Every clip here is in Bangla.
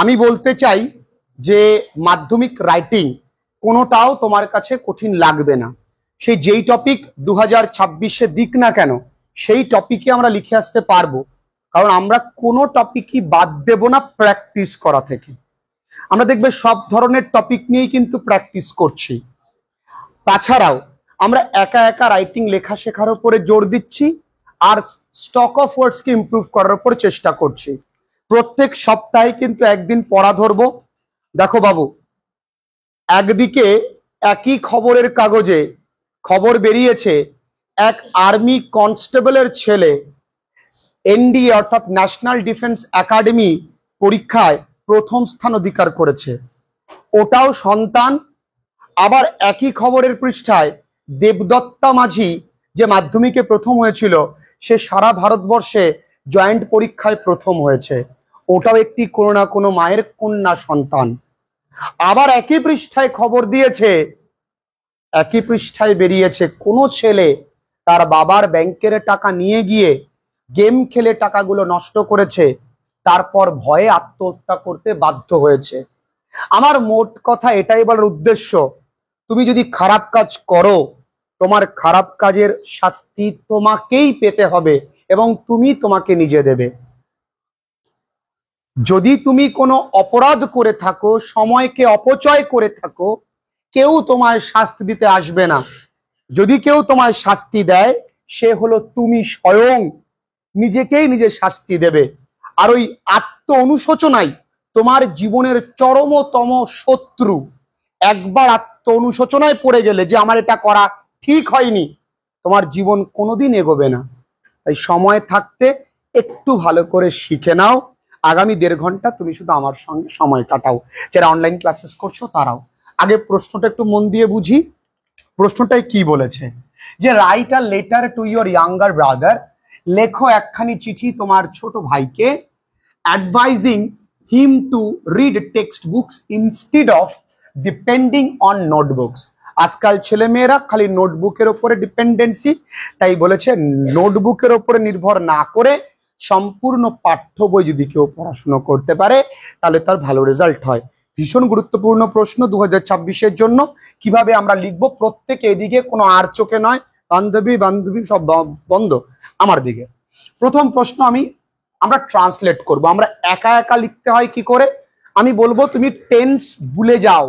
আমি বলতে চাই যে মাধ্যমিক রাইটিং কোনোটাও তোমার কাছে কঠিন লাগবে না। সেই যেই টপিক 2026-এ দিক না কেন, সেই টপিকে আমরা লিখে আসতে পারবো, কারণ আমরা কোনো টপিকই বাদ দেব না প্র্যাকটিস করা থেকে। আমরা দেখবে সব ধরনের টপিক নিয়েই কিন্তু প্র্যাকটিস করছি। তাছাড়াও আমরা একা একা রাইটিং লেখা শেখার উপরে জোর দিচ্ছি, আর স্টক অফ ওয়ার্ডসকে ইমপ্রুভ করার উপর চেষ্টা করছি। প্রত্যেক সপ্তাহে কিন্তু একদিন পড়া ধরবো। দেখো বাবু, একদিকে একই খবরের কাগজে খবর বেরিয়েছে, এক আর্মি কনস্টেবলের ছেলে এনডিএ অর্থাৎ ন্যাশনাল ডিফেন্স একাডেমি পরীক্ষায় প্রথম স্থান অধিকার করেছে, ওটাও সন্তান। আবার একই খবরের পৃষ্ঠায় দেবদত্তা মাঝি যে মাধ্যমিকে প্রথম হয়েছিল, সে সারা ভারতবর্ষে জয়েন্ট পরীক্ষায় প্রথম হয়েছে, ওটাও একটি কোনো না কোনো মায়ের কন্যা সন্তান। আবার একই পৃষ্ঠায় খবর দিয়েছে, একই পৃষ্ঠায় বেরিয়েছে কোনো ছেলে তার বাবার ব্যাংকের টাকা নিয়ে গিয়ে গেম খেলে টাকাগুলো নষ্ট করেছে, তারপর ভয়ে আত্মহত্যা করতে বাধ্য হয়েছে। আমার মোট কথা এটাই বলার উদ্দেশ্য, তুমি যদি খারাপ কাজ করো, তোমার খারাপ কাজের শাস্তি তোমাকেই পেতে হবে এবং তুমি তোমাকে নিজে দেবে। যদি তুমি কোনো অপরাধ করে থাকো, সময়কে অপচয় করে থাকো, কেউ তোমায় শাস্তি দিতে আসবে না। যদি কেউ তোমায় শাস্তি দেয়, সে হলো তুমি স্বয়ং, নিজেকেই নিজে শাস্তি দেবে। আর ওই আত্ম অনুশোচনাই তোমার জীবনের চরমতম শত্রু। একবার আত্ম অনুশোচনায় পড়ে গেলে যে আমার এটা করা ঠিক হয়নি, তোমার জীবন কোনোদিন এগোবে না। তাই সময় থাকতে একটু ভালো করে শিখে নাও। আগামী 1.5 ঘন্টা তুমি শুধু আমার সঙ্গে সময় কাটাও, যারা অনলাইন ক্লাসেস করছো তারাও। আগে প্রশ্নটা একটু মন দিয়ে বুঝি। প্রশ্নটাই কি বলেছে, যে write a letter to your younger brother, লেখো একখানি চিঠি তোমার ছোট ভাইকে, advising him to read text books instead of depending on notebooks. আজকাল ছেলেমেয়েরা খালি নোটবুকের ওপরে ডিপেন্ডেন্সি, তাই বলেছে নোটবুকের ওপরে নির্ভর না করে সম্পূর্ণ পাঠ্য বই যদি কেউ পড়াশুনো করতে পারে, তাহলে তার ভালো রেজাল্ট হয়। ভীষণ গুরুত্বপূর্ণ প্রশ্ন 2026-এর জন্য। কিভাবে আমরা লিখবো, প্রত্যেকে এদিকে, কোনো আর চোখে নয়, বান্ধবী বান্ধবী সব বন্ধ আমার দিকে। প্রথম প্রশ্ন আমরা ট্রান্সলেট করব। আমরা একা একা লিখতে হয় কি করে, আমি বলবো তুমি টেন্স ভুলে যাও,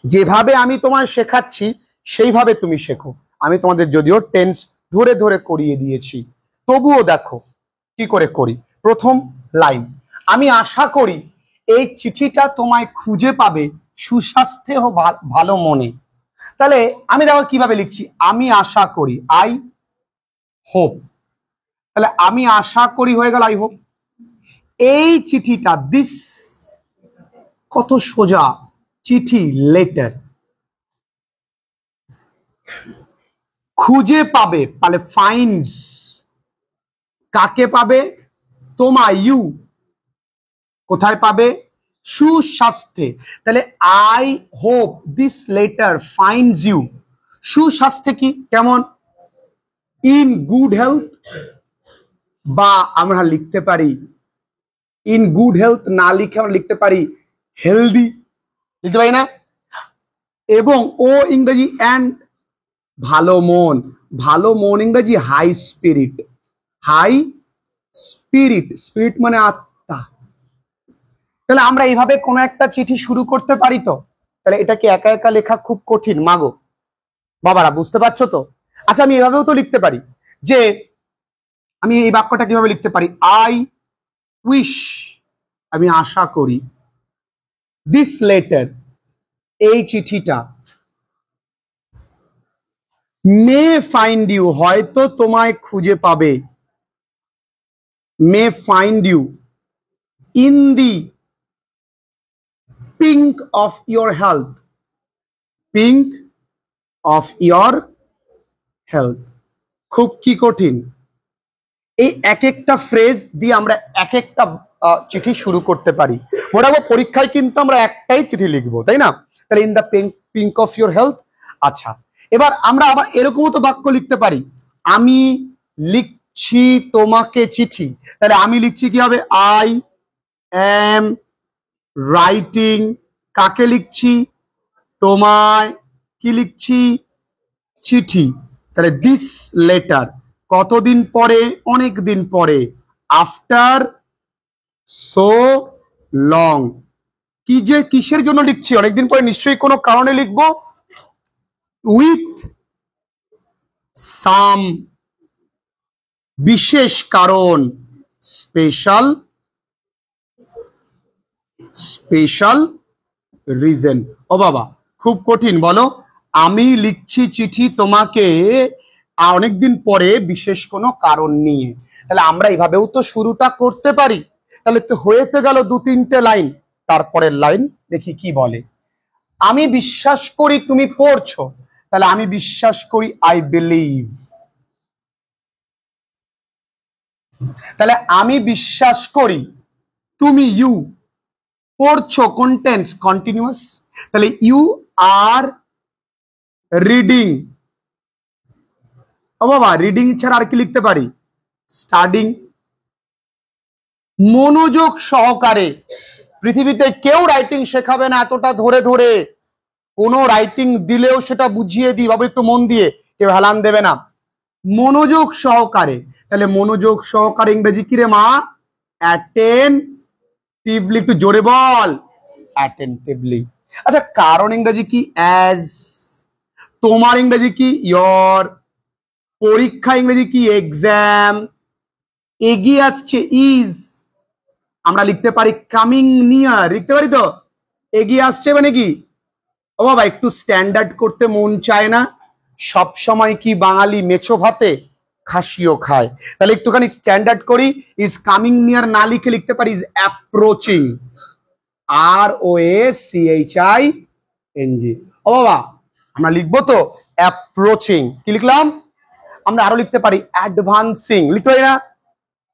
যেভাবে আমি তোমায় শেখাচ্ছি সেইভাবে তুমি শেখো। আমি তোমাদের যদিও টেন্স ধরে ধরে করিয়ে দিয়েছি, তবুও দেখো কি করে করি। প্রথম লাইন, আমি আশা করি এই চিঠিটা তোমায় খুঁজে পাবে সুস্বাস্থ্যে ও ভালো মনে। তাহলে আমি দেখো কিভাবে লিখছি, আমি আশা করি, আই হোপ। তাহলে আমি আশা করি হয়ে গেল আই হোপ। এই চিঠিটা, দিস, কত সোজা, চিঠি লেটার, খুঁজে পাবে তাহলে ফাইন্ডস, কাকে পাবে, তোমায়, ইউ, কোথায় পাবে, সুস্বাস্থ্যে। তাহলে I hope this letter finds you, সুস্বাস্থ্যে কি, কেমন, ইন গুড হেলথ, বা আমরা লিখতে পারি ইন গুড হেলথ, না লিখে আমরা লিখতে পারি হেলদি, লিখতে পারি না। এবং ও ইংরেজি অ্যান্ড, ভালো মন, ভালো মন ইংরেজি high spirit, high spirit, spirit মানে আত্মা। তাহলে আমরা এইভাবে কোনো একটা চিঠি শুরু করতে পারি তো। তাহলে এটাকে একা একা লেখা খুব কঠিন মাগো বাবারা, বুঝতে পারছো তো। আচ্ছা, আমি এভাবেও তো লিখতে পারি, যে আমি এই বাক্যটা কিভাবে লিখতে পারি, আই উইশ, আমি আশা করি, দিস লেটার, এই চিঠিটা, মে ফাইন্ড ইউ, হয়তো তোমায় খুঁজে পাবে, may find you, in the pink of your health, pink of your health. খুব কি কঠিন। এই এক একটা ফ্রেজ দিয়ে আমরা এক একটা চিঠি শুরু করতে পারি। মোটামুটি পরীক্ষায় কিন্তু আমরা একটাই চিঠি লিখবো, তাই না। তাহলে in the pink of your health. আচ্ছা, এবার আমরা আবার এরকমও তো বাক্য লিখতে পারি, আমি লিখছি তোমাকে চিঠি। তাহলে আমি লিখছি কি হবে, আই am writing কাকে লিখছি, তোমায় কি লিখছি, চিঠি। তাহলে দিস লেটার কতদিন পরে, অনেক দিন পরে, আফটার সো লং। কি যে কিসের জন্য লিখছি, অনেকদিন পরে নিশ্চয়ই কোনো কারণে লিখবো, উইথ সাম বিশেষ কারণ, স্পেশাল স্পেশাল রিজন। ও বাবা খুব কঠিন, বলো। আমি লিখছি চিঠি তোমাকে অনেকদিন পরে বিশেষ কোনো কারণ নিয়ে। তাহলে আমরা এইভাবেও তো শুরুটা করতে পারি। তাহলে তো হয়েতে গেল 2-3টে লাইন। তারপরের লাইন দেখি কি বলে। আমি বিশ্বাস করি তুমি পড়ছো, তাহলে আমি বিশ্বাস করি আই বিলিভ। তাহলে আমি বিশ্বাস করি, তুমি ইউ পড়ছো, কন্টেন্টস কন্টিনিউয়াস, তাহলে ইউ আর রিডিং। ও বাবা রিডিং ছাড়া আর কি লিখতে পারি, স্টাডিং। মনোযোগ সহকারে, পৃথিবীতে কেউ রাইটিং শেখাবে না এতটা ধরে ধরে, কোনো রাইটিং দিলেও সেটা বুঝিয়ে দিই বাবু একটু মন দিয়ে, কেউ হেলান দেবে না। মনোযোগ সহকারে, তাহলে মনোযোগ সহকারে ইংরেজি কি রে মা, অ্যাটেনটিভলি, একটু জোরে বল, অ্যাটেনটিভলি। আচ্ছা কারণ ইংরেজি কি, অ্যাজ। তোমার ইংরেজি কি, ইয়র। পরীক্ষা ইংরেজি কি, এক্সাম। এগিয়ে আসছে, ইজ। আমরা লিখতে পারি কামিং নিয়ার, লিখতে পারি তো, এগিয়ে আসছে মানে কি। ও বাবা একটু স্ট্যান্ডার্ড করতে মন চায় না, সব সময় কি বাঙালি মেছো ভাতে খাসিও খায়। তাহলে একটুখানি স্ট্যান্ডার্ড করি, ইজ কামিং নিয়ার না লিখে লিখতে পারি ইজ অ্যাপ্রোচিং, ROACHING। ও বাবা আমরা লিখবো তো অ্যাপ্রোচিং, কি লিখলাম। আমরা আরো লিখতে পারি অ্যাডভান্সিং, লিখতে পারি না,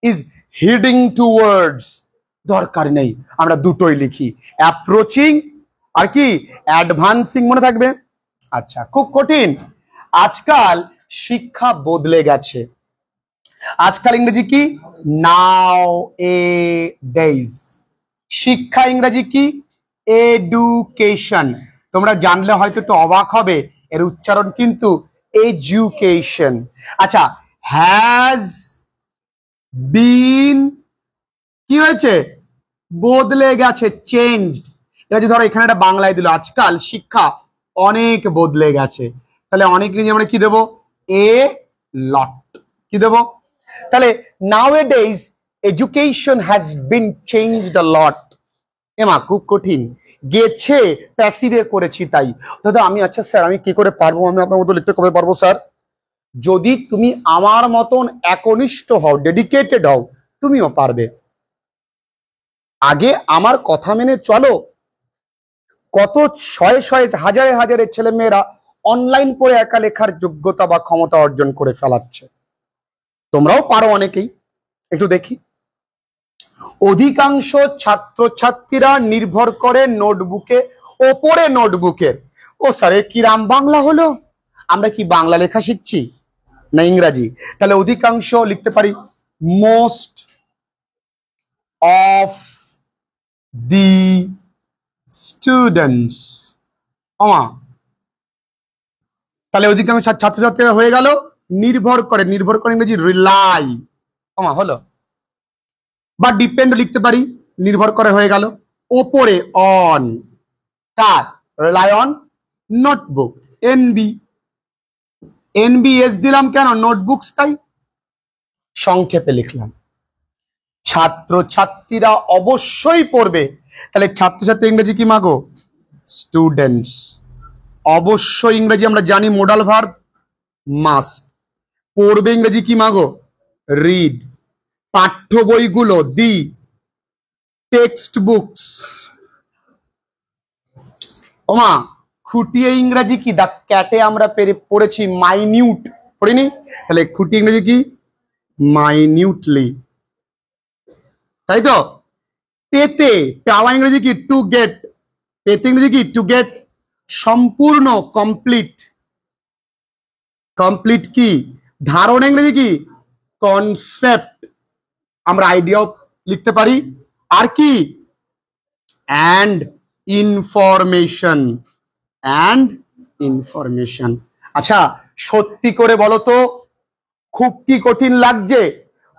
ইজ হিডিং টুয়ার্ডস। দরকার নেই, আমরা দুটোই লিখি, অ্যাপ্রোচিং আর কি অ্যাডভান্সিং, মনে থাকবে। আচ্ছা খুব কঠিন। আজকাল শিক্ষা বদলে গেছে, আজকাল ইংরেজি কি, নাও এ ডেইজ। শিক্ষা ইংরেজি কি, এডুকেশন। তোমরা জানলে হয়তো একটু অবাক হবে, এর উচ্চারণ কিন্তু এডুকেশন। আচ্ছা হ্যাজ বিন কি হয়েছে, বদলে গেছে, চেঞ্জড। এবার ধরো এখানে একটা বাংলায় দিল, আজকাল শিক্ষা অনেক বদলে গেছে, তাহলে অনেক ইংরেজি আমরা কি দেবো, এ লট, কি দেবো। তাহলে নাওএডেজ এডুকেশন হ্যাজ বিন চেঞ্জড আ লট। এমা খুব কঠিন, গেছে প্যাসিভে করেছি তাই। দাদা আমি, আচ্ছা স্যার আমি কি করে পারবো, আমি আপনার মতো লিখতে কবে পারবো স্যার। যদি তুমি আমার মতন একনিষ্ঠ হও, ডেডিকেটেড হও, তুমিও পারবে। আগে আমার কথা মেনে চলো। কত শয়ে শয়ে হাজারে হাজারে ছেলে মেয়েরা অনলাইন পড়ে একা লেখার যোগ্যতা বা ক্ষমতা অর্জন করে ফেলাচ্ছে, তোমরাও পারো অনেকেই, একটু দেখি। অধিকাংশ ছাত্রছাত্রীরা নির্ভর করে নোটবুকে, ওপরে নোটবুকের। ও স্যার কি রাম বাংলা হলো, আমরা কি বাংলা লেখা শিখছি না ইংরাজি। তাহলে অধিকাংশ লিখতে পারি মোস্ট অফ দি স্টুডেন্টস। তাহলে অধিকাংশ ছাত্রছাত্রীরা হয়ে গেল নির্ভর করে, নির্ভর করে ইংরেজি রিলাই, হলো। বা ডিপেন্ড লিখতে পারি, নির্ভর করে হয়ে গেল। ওপরে on, car, rely on notebook, NBS দিলাম কেন, নোটবুকস তাই সংক্ষেপে লিখলাম। ছাত্রছাত্রীরা অবশ্যই পড়বে, তাহলে ছাত্রছাত্রী ইংরেজি কি মাগো, স্টুডেন্টস। অবশ্যই ইংরেজি আমরা জানি মোডাল ভার্ব মাস্ট। পড়বে ইংরেজি কি মাগো, রিড। পাঠ্য বইগুলো, দি টেক্সট বুকস। ওমা খুঁটিয়ে ইংরেজি কি, দা ক্যাটে আমরা পড়েছি মাইনিউট, পড়িনি, তাহলে খুঁটিয়ে ইংরেজি কি, মাইনিউটলি, তাই তো। পেতে, পাওয়া ইংরেজি কি, টু গেট। পেতে ইংরেজি কি, টু গেট। সম্পূর্ণ, কমপ্লিট। কমপ্লিট কি, ধারণা ইংরেজি কি, কনসেপ্ট। আমরা আইডিয়াও লিখতে পারি, আর কি অ্যান্ড ইনফরমেশন, অ্যান্ড ইনফরমেশন। আচ্ছা সত্যি করে বলো তো খুব কি কঠিন লাগছে?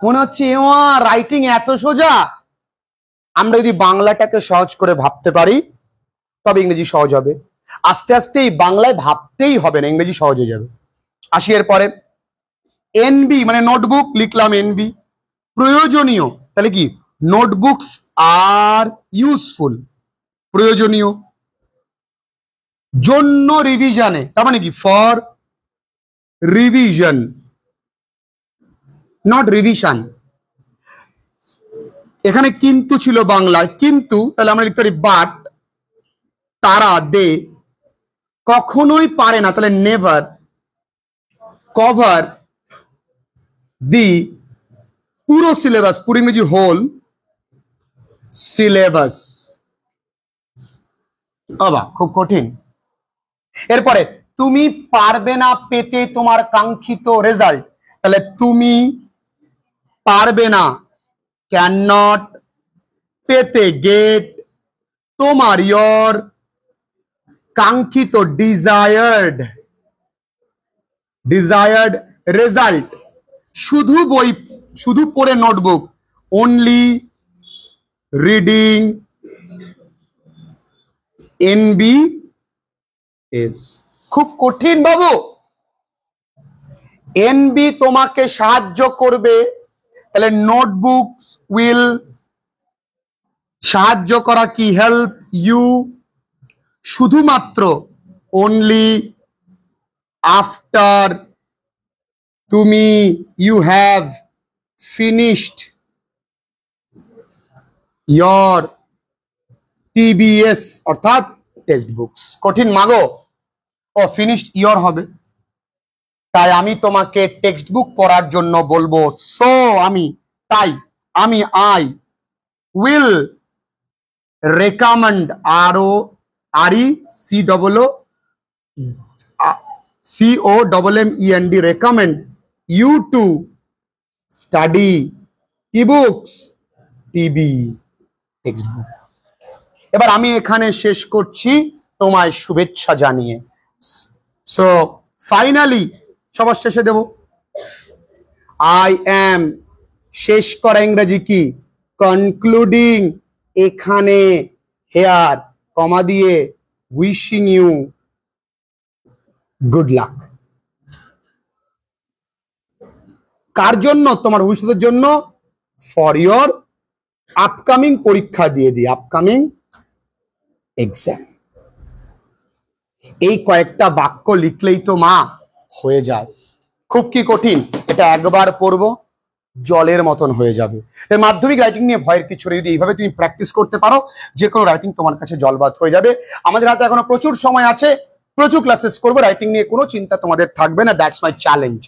মনে হচ্ছে রাইটিং এত সোজা। আমরা যদি বাংলাটাকে সহজ করে ভাবতে পারি তবে ইংরেজি সহজ হবে। আস্তে আস্তে এই বাংলায় ভাবতেই হবে না, ইংরেজি সহজ হয়ে যাবে। আসি এর পরে এনবি মানে নোটবুক, লিখলাম এনবি। প্রয়োজনীয়, তাহলে কি নোটবুকস আর ইউজফুল, প্রয়োজনীয়। জন্য রিভিশনে, তার মানে কি ফর রিভিশন, নট রিভিশন। এখানে কিন্তু ছিল বাংলায় কিন্তু, তাহলে আমরা লিখতে পারি বাট, তারা দে কখনোই পারে না, তাহলে নেভার কভার দি পুরো সিলেবাস, পুরো ইংরেজি হোল সিলেবাস। বাবা খুব কঠিন। এরপরে তুমি পারবে না পেতে তোমার কাঙ্ক্ষিত রেজাল্ট, তাহলে তুমি পারবে না ক্যান নট পেতে গেট তোমার ইয়োর কাঙ্ক্ষিত ডিজায়ার্ড, ডিজায়ার্ড রেজাল্ট। শুধু বই, শুধু পড়ে notebook, only reading NB S. খুব কঠিন বাবু। এনবি তোমাকে সাহায্য করবে, তাহলে নোটবুক উইল সাহায্য করা কি হেল্প ইউ, শুধুমাত্র অনলি আফটার তুমি you have finished your TBS অর্থাৎ টেক্সট বুকস। কঠিন মাগো, ও ফিনিশড ইয়োর হবে, তাই আমি তোমাকে টেক্সট বুক পড়ার জন্য বলবো। সো আমি, তাই আমি, আই উইল রেকমেন্ড, আরও R E C double O COMMEND, recommend you to study e books, TB text book. এবার আমি এখানে শেষ করছি তোমায় শুভেচ্ছা জানিয়ে। সো ফাইনালি সবার শেষে দেব আই অ্যাম, শেষ করা ইংরেজি কি কনক্লুডিং, এখানে হেয়ার কমা দিয়ে উইশিং ইউ গুড লাক। কার জন্য? তোমার ভবিষ্যতের জন্য, ফর ইয়োর আপকামিং, পরীক্ষা দিয়ে দিই আপকামিং এক্সাম। এই কয়েকটা বাক্য লিখলেই তো মা হয়ে যায়। খুব কি কঠিন? এটা একবার পড়বো জলের মতন হয়ে যাবে। মাধ্যমিক রাইটিং নিয়ে ভয়ের কিছু নেই, যদি এইভাবে তুমি প্র্যাকটিস করতে পারো যে কোনো রাইটিং তোমার কাছে জলবাদ হয়ে যাবে। আমাদের হাতে এখনো প্রচুর সময় আছে, প্রচুর ক্লাসেস করবো, রাইটিং নিয়ে কোনো চিন্তা তোমাদের থাকবে না। That's my challenge.